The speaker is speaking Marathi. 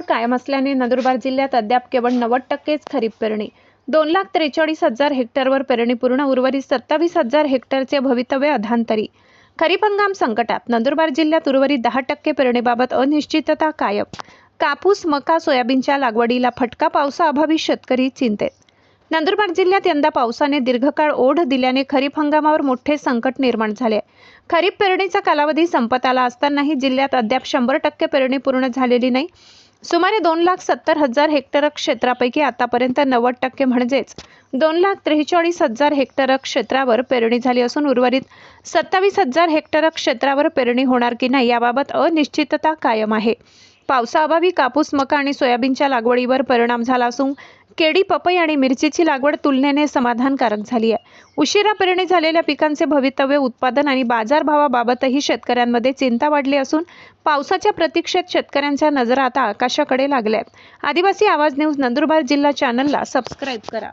कायम असल्याने नंदुरबार जिल्ह्यात अद्याप केवळ 90%च खरीप पेरणी. 2,43,000 हेक्टरवर पेरणी पूर्ण, उर्वरित 27,000 हेक्टरचे भवितव्य अधांतरी. खरीप हंगाम संकटात. नंदुरबार जिल्ह्यात उर्वरित 10% पेरणीबाबत अनिश्चितता कायम. कापूस, मका, सोयाबीनच्या लागवडीला फटका, पावसाअभावी शेतकरी चिंतेत. नंदुरबार जिल्ह्यात यंदा पावसाने दीर्घकाळ ओढ दिल्याने खरीप हंगामावर मोठे संकट निर्माण झाले. खरीप पेरणीचा कालावधी संपत आला असतानाही जिल्ह्यात अद्याप 100% पेरणी पूर्ण झालेली नाही. सुमारे 2,70,000 हेक्टर क्षेत्रापैकी आतापर्यंत 90% म्हणजेच 2,43,000 हेक्टर क्षेत्रावर पेरणी झाली असून उर्वरित 27,000 हेक्टर क्षेत्रावर पेरणी होणार की नाही याबाबत अनिश्चितता कायम आहे. पावसाअभावी कापूस, मका आणि सोयाबीनच्या लागवडीवर परिणाम झाला असून केळी, पपई आणि मिरचीची लागवड तुलनेने समाधानकारक झाली आहे. उशिरा पेरणी झालेल्या पिकांचे भवितव्य, उत्पादन आणि बाजारभावाबाबतही शेतकऱ्यांमध्ये चिंता वाढली असून पावसाच्या प्रतीक्षेत शेतकऱ्यांच्या नजरा आता आकाशाकडे लागल्या आहेत. आदिवासी आवाज न्यूज नंदुरबार जिल्हा चॅनलला सबस्क्राईब करा.